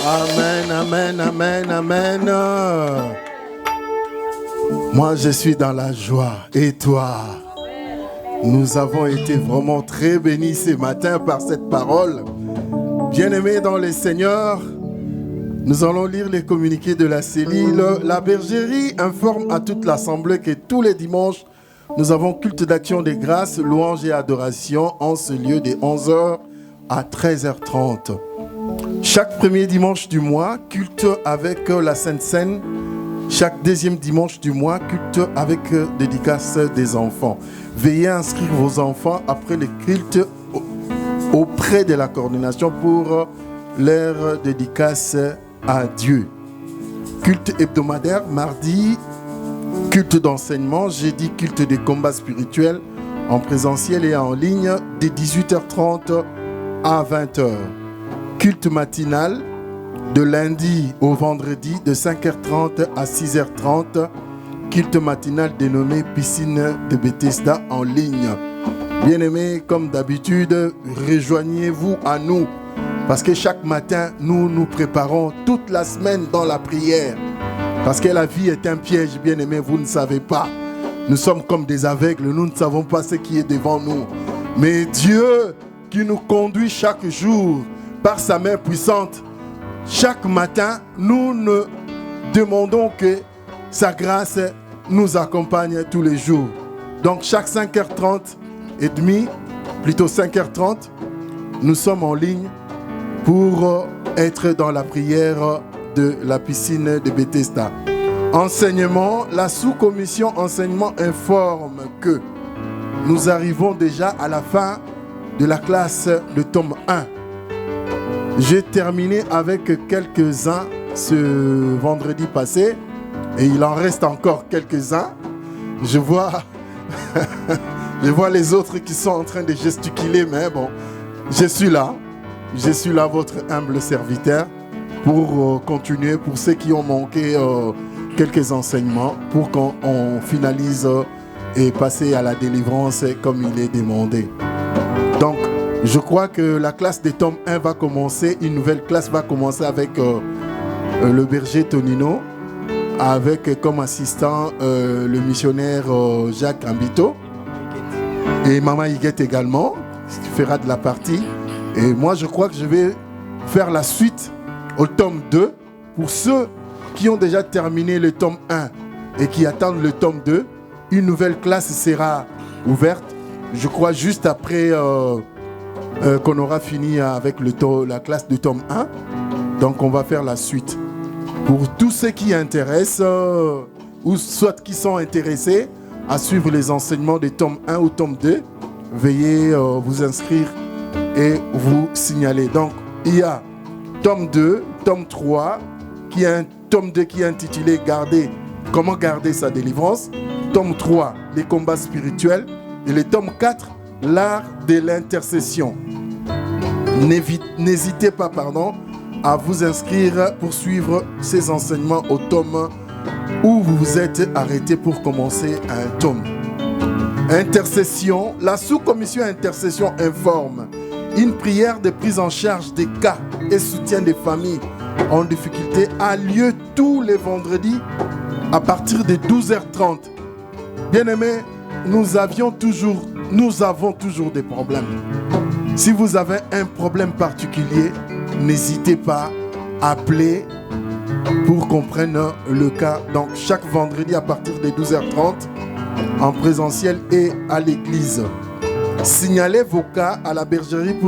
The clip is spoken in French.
Amen, amen, amen, amen. Moi, je suis dans la joie. Et toi? Nous avons été vraiment très bénis ce matin par cette parole. Bien-aimés dans le Seigneur, nous allons lire les communiqués de la cellule. La bergerie informe à toute l'assemblée que tous les dimanches, nous avons culte d'action des grâces, louange et adoration en ce lieu de 11h à 13h30. Chaque premier dimanche du mois, culte avec la Sainte Seine. Chaque deuxième dimanche du mois, culte avec dédicace des enfants. Veuillez inscrire vos enfants après le culte auprès de la coordination pour leur dédicace à Dieu. Culte hebdomadaire, mardi, culte d'enseignement, jeudi, culte des combats spirituels en présentiel et en ligne de 18h30 à 20h. Culte matinal de lundi au vendredi de 5h30 à 6h30. Culte matinal dénommé Piscine de Bethesda en ligne. Bien-aimés, comme d'habitude, rejoignez-vous à nous. Parce que chaque matin, nous nous préparons toute la semaine dans la prière. Parce que la vie est un piège, bien-aimés, vous ne savez pas. Nous sommes comme des aveugles, nous ne savons pas ce qui est devant nous. Mais Dieu qui nous conduit chaque jour par sa main puissante, chaque matin, nous ne demandons que sa grâce nous accompagne tous les jours. Donc chaque 5h30 et demi, plutôt 5h30, nous sommes en ligne pour être dans la prière de la piscine de Bethesda. Enseignement, la sous-commission enseignement informe que nous arrivons déjà à la fin de la classe de tome 1. J'ai terminé avec quelques-uns ce vendredi passé et il en reste encore quelques-uns. Je vois les autres qui sont en train de gesticuler, mais bon, je suis là, votre humble serviteur, pour continuer, pour ceux qui ont manqué quelques enseignements, pour qu'on finalise et passer à la délivrance comme il est demandé. Donc, je crois que la classe des tomes 1 va commencer, une nouvelle classe va commencer avec le berger Tonino, avec comme assistant le missionnaire Jacques Ambito et Maman Higuette également, qui fera de la partie. Et moi, je crois que je vais faire la suite au tome 2 pour ceux qui ont déjà terminé le tome 1 et qui attendent le tome 2. Une nouvelle classe sera ouverte, je crois, juste après qu'on aura fini avec la classe de tome 1. Donc, on va faire la suite. Pour tous ceux qui intéressent, ou soit qui sont intéressés à suivre les enseignements de tome 1 ou tome 2, veuillez vous inscrire et vous signaler. Donc, il y a tome 2, tome 3, qui est un tome 2 qui est intitulé Comment garder sa délivrance. Tome 3, les combats spirituels. Et le tome 4, l'art de l'intercession. N'hésitez pas, à vous inscrire pour suivre ces enseignements au tome où vous vous êtes arrêté pour commencer un tome. Intercession, la sous-commission intercession informe une prière de prise en charge des cas et soutien des familles en difficulté a lieu tous les vendredis à partir de 12h30. Bien-aimés, nous avons toujours des problèmes. Si vous avez un problème particulier, n'hésitez pas à appeler pour qu'on prenne le cas. Donc chaque vendredi à partir de 12h30 en présentiel et à l'église. Signalez vos cas à la bergerie pour